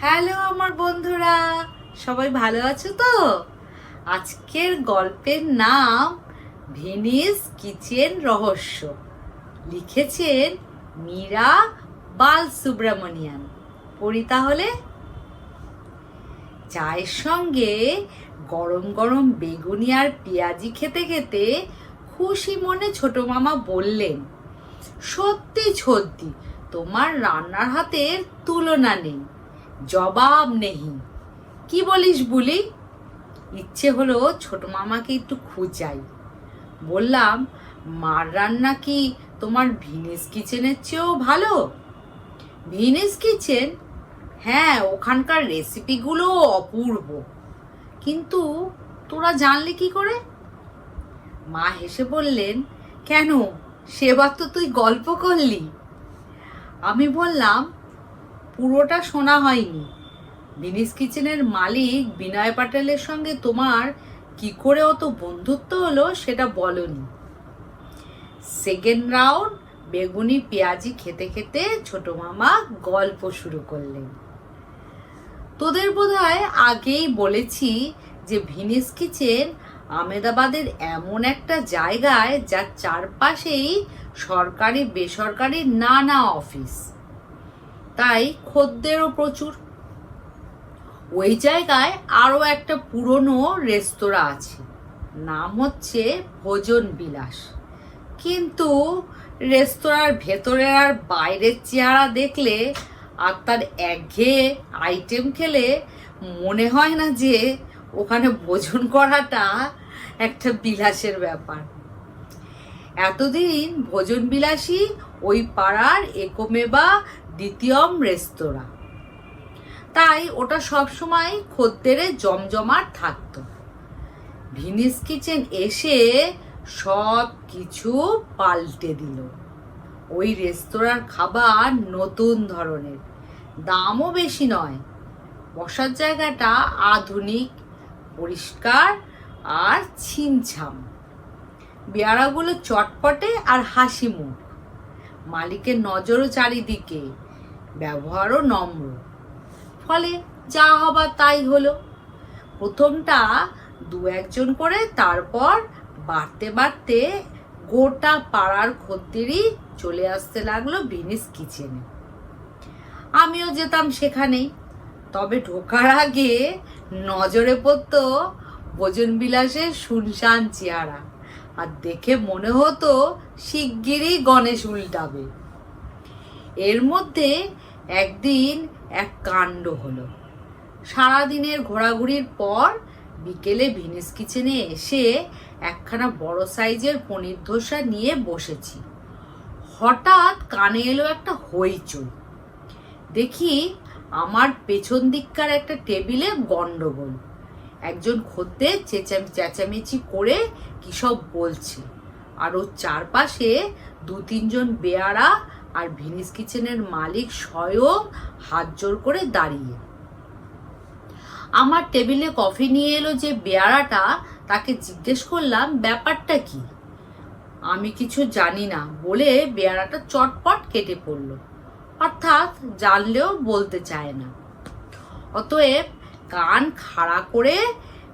Hello আমার বন্ধুরা, সবাই ভালো আছো তো? আজকের গল্পের নাম ভেনিস কিচেন রহস্য। লিখেছেন মীরা বালসুব্রমণিয়ান। পড়ি তাহলে। চায়ের সঙ্গে গরম গরম বেগুনি আর পেঁয়াজি খেতে খেতে খুশি মনে ছোট মামা বললেন, সত্যি সত্যি তোমার রান্নার হাতের তুলনা নেই, জবাব নেই। কি বলিস বুলি? ইচ্ছে হলো ছোট মামাকে একটু খুঁজাই। বললাম, মার রান্না কি তোমার ভিনিস কিচেনের চেয়েও ভালো? ভিনিস কিচেন? হ্যাঁ, ওখানকার রেসিপিগুলো অপূর্ব। কিন্তু তোরা জানলে কি করে? মা হেসে বললেন, কেন, সেবার তো তুই গল্প করলি। আমি বললাম, পুরোটা শোনা হয়নি। ভিনিস কিচেনের মালিক বিনয় পাটেলের সঙ্গে তোমার কি করে অত বন্ধুত্ব হলো সেটা বলনি। সেকেন্ড রাউন্ড বেগুনি পেঁয়াজি খেতে খেতে ছোট মামা গল্প শুরু করলেন। তোদের বোধহয় আগেই বলেছি যে ভিনিস কিচেন আহমেদাবাদের এমন একটা জায়গায় যার চারপাশেই সরকারি বেসরকারি নানা অফিস, তাই খদ্দেরও প্রচুর। ওই জায়গায় আরও একটা পুরনো রেস্তোরাঁ আছে, নাম হচ্ছে ভোজন বিলাস। কিন্তু রেস্তোরাঁর ভেতরের আর বাইরের চেহারা দেখলে আর তার একঘেয়ে আইটেম খেলে মনে হয় না যে ওখানে ভোজন করাটা একটা বিলাসের ব্যাপার। এতদিন ভোজন বিলাসী ওই পাড়ার একমেবা দ্বিতীয়ম রেস্তোরাঁ, তাই ওটা সবসময় খদ্দেরে জমজমাট থাকতো। ভিনিস কিচেন এসে সব কিছু পাল্টে দিল। ওই রেস্তোরাঁর খাবার নতুন ধরনের, দামও বেশি নয়, বসার জায়গাটা আধুনিক, পরিষ্কার আর ছিমছাম, বেয়ারাগুলো চটপটে আর হাসি মুখ, মালিকের নজরও চারিদিকে, ব্যবহারও নম্র। ফলে যা হবার তাই হলো। প্রথমটা দু একজন করে, তারপর বাড়তে বাড়তে গোটা পাড়ার খদ্দেরই চলে আসতে লাগলো ভিনিস কিচেনে। আমিও যেতাম সেখানেই। তবে ঢোকার আগে নজরে পড়তো ভোজন বিলাসের শুনশান চেহারা, আর দেখে মনে হতো শিগগিরই গণেশ উল্টাবে। এর মধ্যে একদিন এক কাণ্ড হলো। সারাদিনের ঘোরাঘুরির পর বিকেলে ভিনিস কিচেনে এসে একখানা বড় সাইজের পনির ধোসা নিয়ে বসেছি। হঠাৎ কানে এলো একটা হইচই। দেখি আমার পেছন দিককার একটা টেবিলে গন্ডগোল। একজন খদ্দের চেঁচামেচি করে কি সব বলছে, আর ওর চারপাশে দু তিনজন বেয়ারা আর ভিনিস কিচেনের মালিক স্বয়ং হাত জোর করে দাঁড়িয়ে। আমার টেবিলে কফি নিয়ে এলো যে বেয়ারাটা, তাকে জিজ্ঞেস করলাম ব্যাপারটা কি। আমি কিছু জানি না বলে বেয়ারাটা চটপট কেটে পড়ল, অর্থাৎ জানলেও বলতে চায় না। অতএব কান খাড়া করে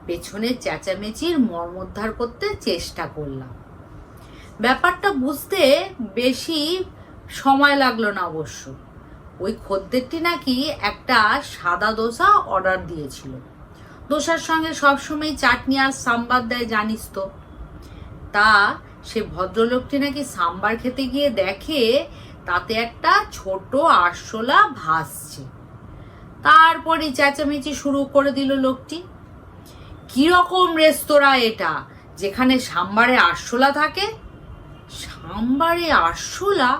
পেছনে চেঁচামেচির মর্মোদ্ধার করতে চেষ্টা করলাম। ব্যাপারটা বুঝতে বেশি সময় লাগলো না অবশ্য। ওই খদ্দেরটি নাকি একটা সাদা দোসা অর্ডার দিয়েছিল। দোসার সঙ্গে সবসময় চাটনি আর সাম্বার দেয়, জানিস তো। তা সে ভদ্রলোকটি নাকি সাম্বার খেতে গিয়ে দেখে তাতে একটা ছোট আরশোলা ভাসছে। তারপরে চেঁচামেচি শুরু করে দিল লোকটি। কিরকম রেস্তোরাঁ এটা যেখানে সাম্বারে আরশোলা থাকে? সাম্বারে আরশোলা?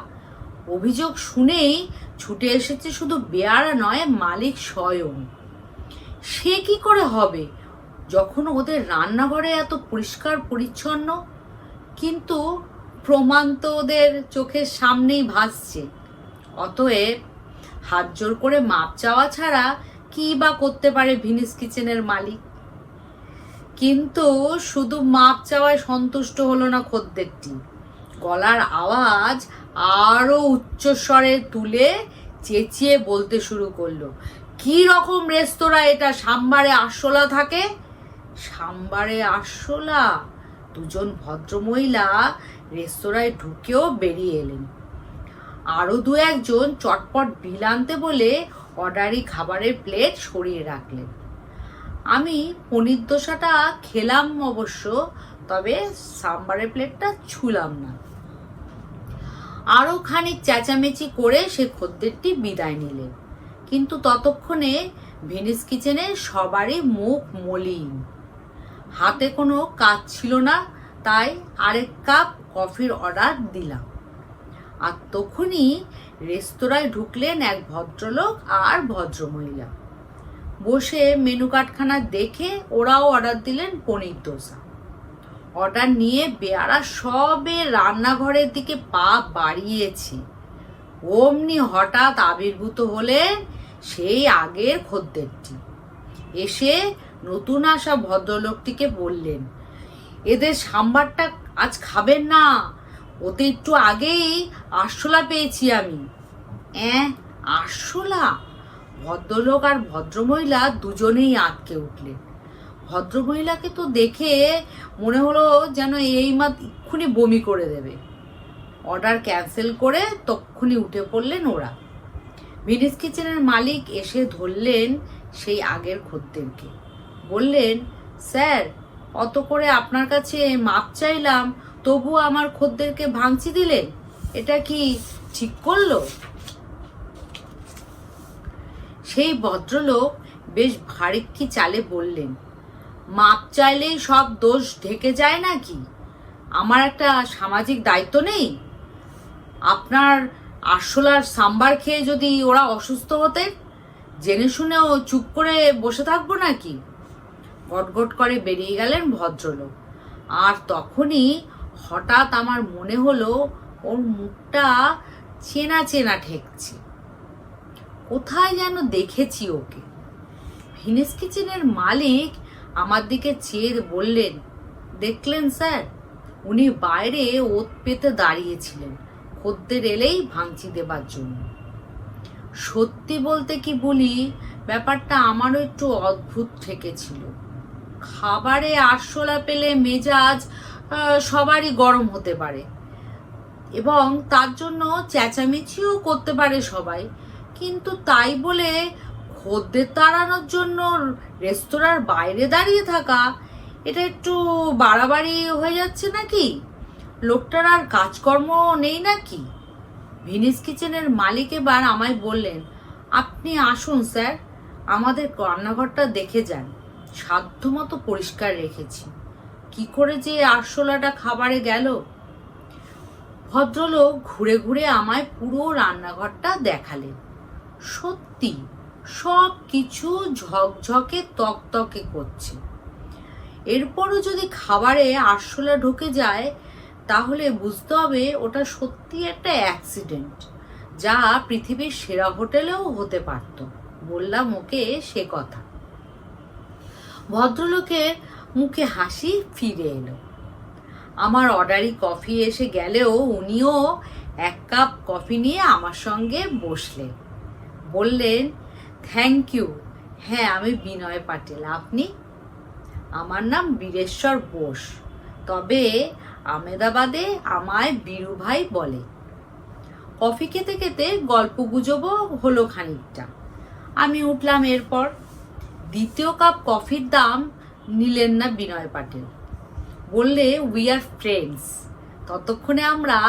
অভিযোগ শুনেই ছুটে এসেছে শুধু বেয়ারা নয়, মালিক স্বয়ং। সে কি করে হবে যখন ওদের রান্নাঘরে এত পরিষ্কার পরিচ্ছন্ন? কিন্তু প্রমাণ তো ওদের চোখের সামনেই ভাসছে। অতএব হাত জোর করে মাপ চাওয়া ছাড়া কি বা করতে পারে ভিনিস কিচেনের মালিক? কিন্তু শুধু মাপ চাওয়ায় সন্তুষ্ট হলো না খদ্দেরটি। গলার আওয়াজ আরো উচ্চস্বরে তুলে চেঁচিয়ে বলতে শুরু করলো, কি রকম রেস্তোরাঁ এটা, সাম্বারে আরশোলা থাকে? সাম্বারে আরশোলা? দুজন ভদ্রমহিলা রেস্তোরাঁয় ঢুকেও বেরিয়ে এলেন। আরো দু একজন চটপট বিল আনতে বলে অর্ডারি খাবারের প্লেট সরিয়ে রাখলেন। আমি পনির দোসাটা খেলাম অবশ্য, তবে সাম্বারের প্লেটটা ছুলাম না। আরো খানিক চেঁচামেচি করে সে খদ্দেরটি বিদায় নিলেন। কিন্তু ততক্ষণে ভেনিস কিচেনে সবারই মুখ মলিন, হাতে কোনো কাজ ছিল না, তাই আরেক কাপ কফির অর্ডার দিলাম। আর তখনই রেস্তোরাঁয় ঢুকলেন এক ভদ্রলোক আর ভদ্রমহিলা। বসে মেনু কার্ডখানা দেখে ওরাও অর্ডার দিলেন পনির দোসা। অর্ডার নিয়ে বেয়ারা সবে রান্নাঘরের দিকে পা বাড়িয়েছে, অমনি হঠাৎ আবির্ভূত হলেন সেই আগের খদ্দেরটি। এসে নতুন আসা ভদ্রলোকটিকে বললেন, এদের সাম্বারটা আজ খাবেন না, ওতে একটু আগেই আরশোলা পেয়েছি আমি। আরশোলা? ভদ্রলোক আর ভদ্রমহিলা দুজনেই আটকে উঠলেন। ভদ্রমহিলাকে তো দেখে মনে হলো যেন এই এক্ষুনি বমি করে দেবে। অর্ডার ক্যান্সেল করে তক্ষুনি উঠে পড়লেন ওরা। ভেনিস কিচেনের মালিক এসে ধরলেন সেই আগের খদ্দেরকে, বললেন, স্যার, অত করে আপনার কাছে মাপ চাইলাম, তবুও আমার খদ্দেরকে ভাঙচি দিলেন, এটা কি ঠিক করলো? সেই ভদ্রলোক বেশ ভারিক্কি চালে বললেন, মাপ চাইলেই সব দোষ ঢেকে যায় নাকি? আমার একটা সামাজিক দায়িত্ব নেই? আপনার আরশোলার সাম্বার খেয়ে যদি ওরা অসুস্থ হতেন, জেনে শুনেও চুপ করে বসে থাকবো নাকি? গটগট করে বেরিয়ে গেলেন ভদ্রলোক। আর তখনই হঠাৎ আমার মনে হলো ওর মুখটা চেনা চেনা ঠেকছে, কোথায় যেন দেখেছি ওকে। ভেনিস কিচেনের মালিক আমার দিকে চেয়ে বললেন, দেখলেন স্যার, উনি বাইরে ওত পেতে দাঁড়িয়েছিলেন খদ্দের এলেই ভাঙচি দেবার জন্য। সত্যি বলতে কি বলি, ব্যাপারটা আমারও একটু অদ্ভুত ঠেকেছিল। খাবারে আরশোলা পেলে মেজাজ সবারই গরম হতে পারে এবং তার জন্য চেঁচামেচিও করতে পারে সবাই, কিন্তু তাই বলে খদ্দের তাড়ানোর জন্য রেস্তোরাঁর বাইরে দাঁড়িয়ে থাকা, এটা একটু বাড়াবাড়ি হয়ে যাচ্ছে নাকি? লোকটার আর কাজকর্ম নেই নাকি? ভেনিস কিচেনের মালিক এবার আমায় বললেন, আপনি আসুন স্যার, আমাদের রান্নাঘরটা দেখে যান, সাধ্যমতো পরিষ্কার রেখেছি। কি করে যে আরশোলাটা খাবারে গেল? ভদ্রলোক ঘুরে ঘুরে আমায় পুরো রান্নাঘরটা দেখালেন। সত্যি সব কিছু ঝকঝকে তকতকে করছে। এরপরও যদি খাবারে আরশোলা ঢুকে যায়, তাহলে বুঝতে হবে ওটা সত্যি একটা অ্যাক্সিডেন্ট, যা পৃথিবীর সেরা হোটেলেও হতে পারত। বললাম ওকে সে কথা। ভদ্রলোকের মুখে হাসি ফিরে এলো। আমার অর্ডারি কফি এসে গেলেও উনিও এক কাপ কফি নিয়ে আমার সঙ্গে বসলেন। বললেন, থ্যাংক ইউ। হ্যাঁ, আমি বিনয় পাটেল। আপনি? আমার নাম বীরেশ্বর বোস, তবে আমেদাবাদে আমায় বীরু ভাই বলে। কফি খেতে খেতে গল্প গুজবও হলো খানিকটা। আমি উঠলাম। এরপর দ্বিতীয় কাপ কফির দাম নিলেন না বিনয় পাটেল। বললে, উই আর ফ্রেন্ডস। ততক্ষণে আমরা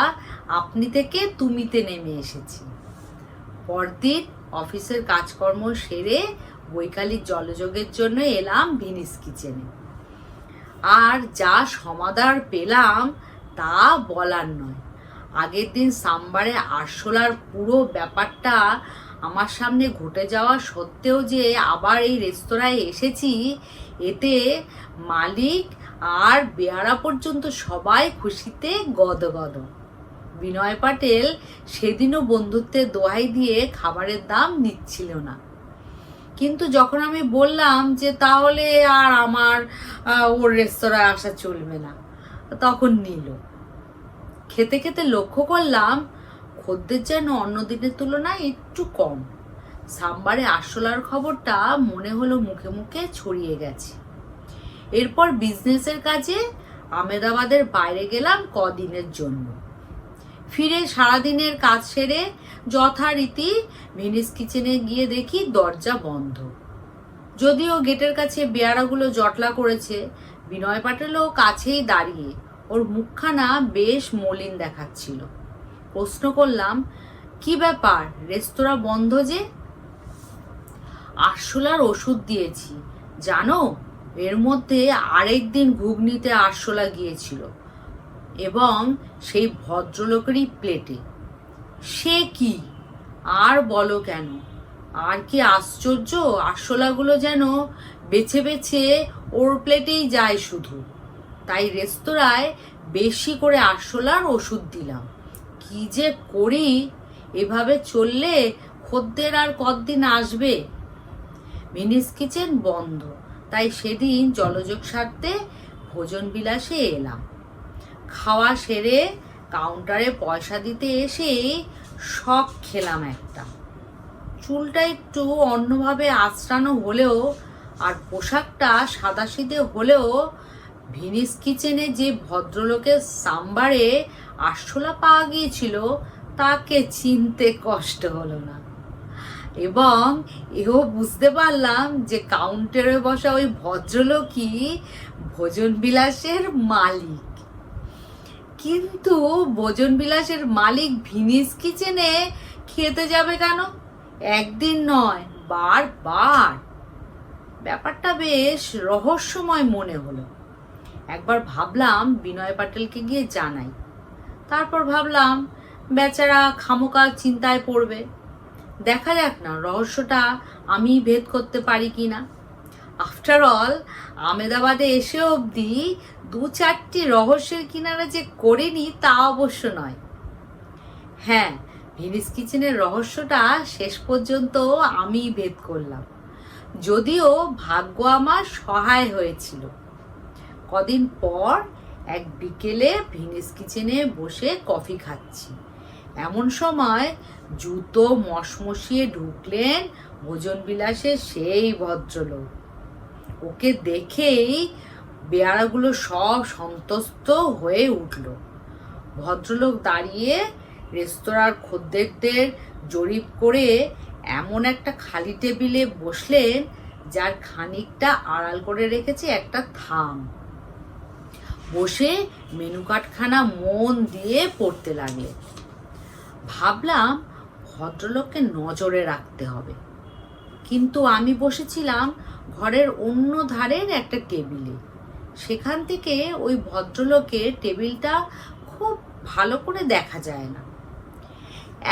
আপনি থেকে তুমিতে নেমে এসেছি। পরদিন অফিসের কাজকর্ম সেরে বৈকালিক জলযোগের জন্য এলাম ভেনিস কিচেনে। আর যা সমাদর পেলাম তা বলার নয়। আগের দিন সাম্বারে আরশোলার পুরো ব্যাপারটা আমার সামনে ঘটে যাওয়া সত্ত্বেও যে আবার এই রেস্তোরাঁয় এসেছি, এতে মালিক আর বেয়ারা পর্যন্ত সবাই খুশিতে গদগদ। বিনয় পাটেল সেদিনও বন্ধুত্বের দোহাই দিয়ে খাবারের দাম নিচ্ছিল না, কিন্তু যখন আমি বললাম যে তাহলে আর আমার ওর রেস্তোরাঁয় আসা চলবে না, তখন নিল। খেতে খেতে লক্ষ্য করলাম খদ্দের যেন অন্য দিনের তুলনায় একটু কম। সাম্বারে আরশোলার খবরটা মনে হলো মুখে মুখে ছড়িয়ে গেছে। এরপর বিজনেসের কাজে আহমেদাবাদের বাইরে গেলাম কদিনের জন্য। ফিরে সারাদিনের কাজ সেরে যথারীতি ভেনিস কিচেনে গিয়ে দেখি দরজা বন্ধ। যদিও গেটের কাছে বেয়ারাগুলো জটলা করেছে, বিনয় পাটেলও কাছেই দাঁড়িয়ে, ওর মুখখানা বেশ মলিন দেখাচ্ছিল। প্রশ্ন করলাম, কি ব্যাপার, রেস্তোরাঁ বন্ধ যে? আরশোলার ওষুধ দিয়েছি জানো, এর মধ্যে আরেকদিন ঘুগনিতে আরশোলা গিয়েছিল, এবং সেই ভদ্রলোকেরই প্লেটে। সে কি, আর বলো কেন? আর কি আশ্চর্য, আরশোলাগুলো যেন বেছে বেছে ওর প্লেটেই যায় শুধু। তাই রেস্তোরাঁয় বেশি করে আরশোলার ওষুধ দিলাম। কি যে করি, এভাবে চললে খদ্দের আর কতদিন আসবে? ভেনিস কিচেন বন্ধ, তাই সেদিন জলযোগ সারতে ভোজন বিলাসে এলাম। খাওয়া সেরে কাউন্টারে পয়সা দিতে এসে শখ খেলাম একটা। চুলটা একটু অন্যভাবে আঁচড়ানো হলেও আর পোশাকটা সাদাসিধে হলেও ভেনিস কিচেনে যে ভদ্রলোকের সাম্বারে আরশোলা পাওয়া গিয়েছিল তাকে চিনতে কষ্ট হলো না, এবং এও বুঝতে পারলাম যে কাউন্টারে বসা ওই ভদ্রলোকই ভোজন বিলাসের মালিক। কিন্তু ভোজন বিলাসের মালিক ভেনিস কিচেনে খেতে যাবে কেন? একদিন নয়, বারবার। ব্যাপারটা বেশ রহস্যময় মনে হলো। একবার ভাবলাম বিনয় পাটেলকে গিয়ে জানাই, তারপর ভাবলাম বেচারা খামোকা চিন্তায় পড়বে। দেখা যাক না রহস্যটা আমি ভেদ করতে পারি কিনা। আফটার অল আহমেদাবাদে এসে অবধি 2-4টি রহস্যের কিনারা যে করিনি তা অবশ্য নয়। হ্যাঁ, ভেনিস কিচেনের রহস্যটা শেষ পর্যন্ত আমি ভেদ করলাম, যদিও ভাগ্য আমার সহায় হয়েছিল। কদিন পর এক বিকেলে ভেনিস কিচেনে বসে কফি খাচ্ছি, এমন সময় জুতো মশমশিয়ে ঢুকলেন ভোজন বিলাসের সেই ভদ্রলোক। ওকে দেখেই বেয়ারাগুলো সব সন্তুষ্ট হয়ে উঠল। ভদ্রলোক দাঁড়িয়ে রেস্তোরাঁর খদ্দেরদের জরিপ করে এমন একটা খালি টেবিলে বসলেন যার খানিকটা আড়াল করে রেখেছে একটা থাম। বসে মেনু কার্ডখানা মন দিয়ে পড়তে লাগলে। ভাবলাম ভদ্রলোককে নজরে রাখতে হবে, কিন্তু আমি বসেছিলাম ঘরের অন্য ধারের একটা টেবিলে। সেখান থেকে ওই ভদ্রলোকের টেবিলটা খুব ভালো করে দেখা যায় না।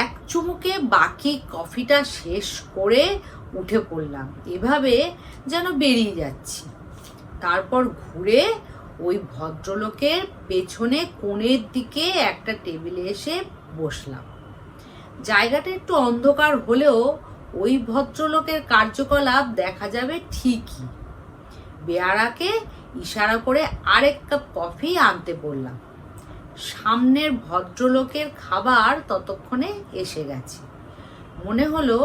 এক চুমুকে বাকি কফিটা শেষ করে উঠে পড়লাম, এভাবে যেন বেরিয়ে যাচ্ছি। তারপর ঘুরে ওই ভদ্রলোকের পেছনে কোণের দিকে একটা টেবিলে এসে বসলাম। জায়গাটা একটু অন্ধকার হলেও ওই ভদ্রলোকের কার্যকলাপ দেখা যাবে ঠিকই। বেয়ারাকে ইশারা করে আরেক কাপ কফি আনতে বললাম। সামনের ভদ্রলোকের খাবার ততক্ষণে এসে গেছে। মনে হলো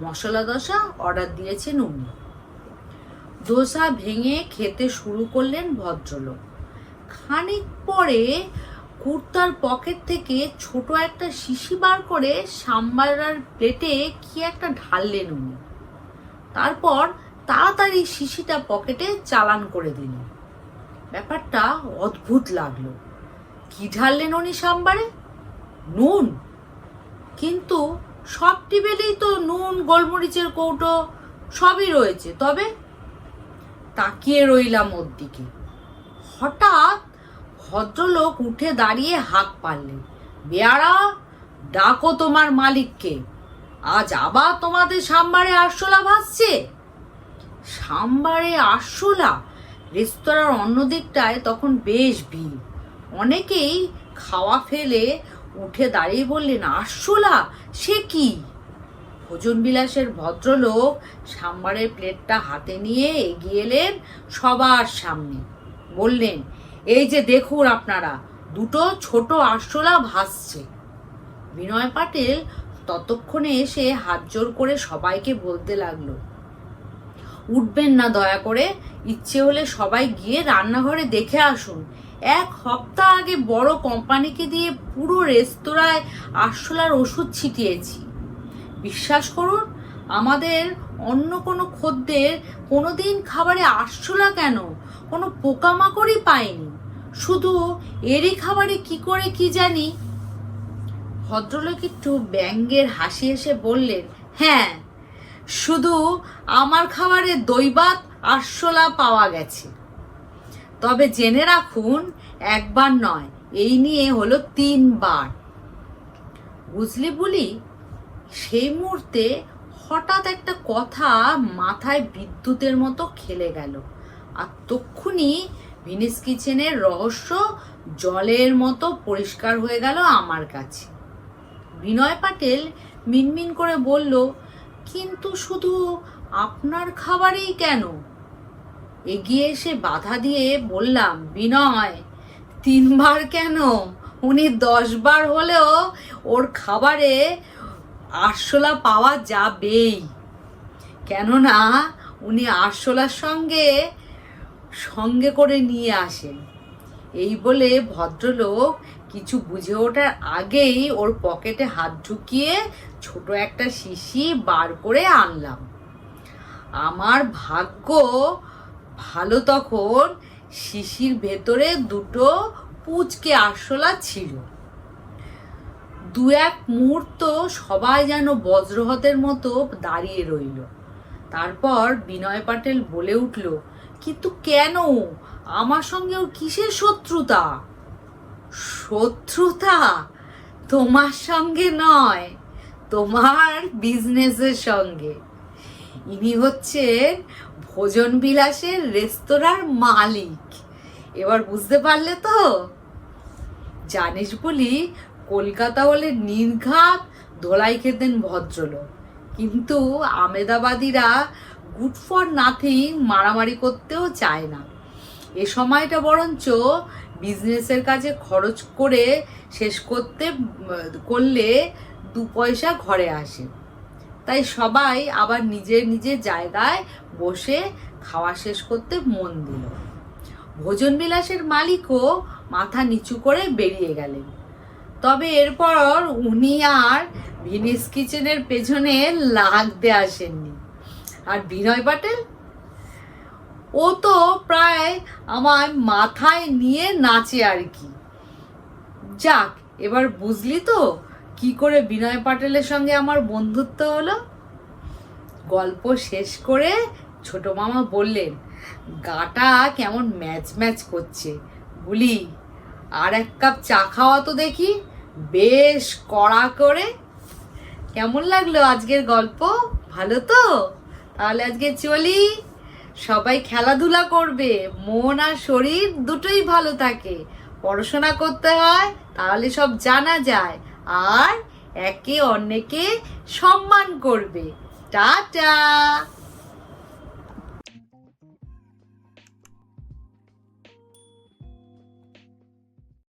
মশলা দোসা অর্ডার দিয়েছেন উনি। দোসা ভেঙে খেতে শুরু করলেন ভদ্রলোক। খানিক পরে কুর্তার পকেট থেকে ছোট একটা শিশি বার করে সাম্বারের প্লেটে কি একটা ঢাললেন উনি। তারপর তাড়াতাড়ি শিশিটা পকেটে চালান করে দিলেন। ব্যাপারটা অদ্ভুত লাগলো। কি ঢাললেন উনি সাম্বারে? নুন। কিন্তু সব টেবিলেই তো নুন, গোলমরিচের কৌটো সবই রয়েছে। তবে তাকিয়ে রইলাম ওর দিকে। হঠাৎ ভদ্রলোক উঠে দাঁড়িয়ে হাঁক পারলেন, বেয়ারা, ডাকো তোমার মালিককে, আজ আবার তোমাদের সাম্বারে আরশোলা ভাসছে। সাম্বারে আরশোলা? রেস্তোরাঁর অন্য দিকটায় তখন বেশ ভিড়। অনেকেই খাওয়া ফেলে উঠে দাঁড়িয়ে বললেন, আরশোলা? সে কি? ভোজন বিলাসের ভদ্রলোক সাম্বারের প্লেটটা হাতে নিয়ে এগিয়ে এলেন সবার সামনে। বললেন, এই যে দেখুন আপনারা, দুটো ছোট আরশোলা ভাসছে। বিনয় পাটেল ততক্ষণে এসে হাত জোর করে সবাইকে বলতে লাগলো, উঠবেন না দয়া করে, ইচ্ছে হলে সবাই গিয়ে রান্নাঘরে দেখে আসুন। 1 সপ্তাহ আগে বড় কোম্পানিকে দিয়ে পুরো রেস্তোরাঁয় আরশোলার ওষুধ ছিটিয়েছি। বিশ্বাস করুন, আমাদের অন্য কোনো খদ্দের কোনোদিন খাবারে আরশোলা কেন, কোনো পোকামাকড়ই পায়নি, শুধু এরই খাবারে কি করে কি জানি। ভদ্রলোক একটু ব্যঙ্গের হাসি এসে বললেন, হ্যাঁ, শুধু আমার খাবারে দৈবাত আরশোলা পাওয়া গেছে। তবে জেনে রাখুন, একবার নয়, এই নিয়ে হলো 3 বার। বুঝলি বলি, সেই মুহূর্তে হঠাৎ একটা কথা মাথায় বিদ্যুতের মতো খেলে গেল, আর তক্ষুনি ভিনিস কিচেনের রহস্য জলের মতো পরিষ্কার হয়ে গেল আমার কাছে। বিনয় পাটেল মিনমিন করে বলল, কিন্তু শুধু আপনার খাবারেই কেন? এগিয়ে এসে বাধা দিয়ে বললাম, বিনয়, 3 বার কেন, উনি 10 বার হলেও ওর খাবারে আরশোলা পাওয়া যাবেই, কেননা উনি আরশোলার সঙ্গে করে নিয়ে আসেন। এই বলে ভদ্রলোক কিছু বুঝে ওঠার আগেই ওর পকেটে হাত ঢুকিয়ে ছোট একটা শিশি বার করে আনলাম। আমার ভাগ্য ভালো, তখন শিশির ভেতরে 2টো পুচকে আরশোলা ছিল। 2-1 মুহূর্ত সবাই যেন বজ্রহতের মতো দাঁড়িয়ে রইল। তারপর বিনয় পাটেল বলে উঠল, কিন্তু কেন, আমার সঙ্গে ওর কিসের শত্রুতা? শত্রুতা তোমার সঙ্গে নয়, তোমার বিজনেসের সঙ্গে। ইনি হচ্ছেন ভোজন বিলাসের রেস্তোরাঁর মালিক। এবার বুঝতে পারলে তো? জানিস বলি, কলকাতা হলে নির্ঘাত ধোলাই খেতেন ভদ্রলোক, কিন্তু আমেদাবাদীরা গুড ফর নাথিং মারামারি করতেও চায় না। এ সময়টা বরঞ্চ বিজনেসের কাজে খরচ করে শেষ করলে 2 পয়সা ঘরে আসে। তাই সবাই আবার নিজের নিজের জায়গায় বসে খাওয়া শেষ করতে মন দিল। ভোজন বিলাসের মালিকও মাথা নিচু করে বেরিয়ে গেলেন। তবে এরপর উনি আর ভিনিস কিচেনের পেছনে লাগতে আসেননি। আর বিনয় পাটেল, ও তো প্রায় আমার মাথায় নিয়ে নাচে আর কি। যাক, এবার বুঝলি তো কি করে বিনয় পাটেলের সঙ্গে আমার বন্ধুত্ব হলো? গল্প শেষ করে ছোট মামা বললেন, গাটা কেমন ম্যাচ ম্যাচ করছে, বলি আর 1 কাপ চা খাওয়া তো দেখি, বেশ কড়া করে। কেমন লাগলো আজকের গল্প? ভালো তো? তাহলে আজকে চলি। সবাই খেলাধুলা করবে, মন আর শরীর দুটোই ভালো থাকে। পড়াশোনা করতে হয়, তাহলে সব জানা যায়, আর একে অন্যকে সম্মান করবে। টাটা।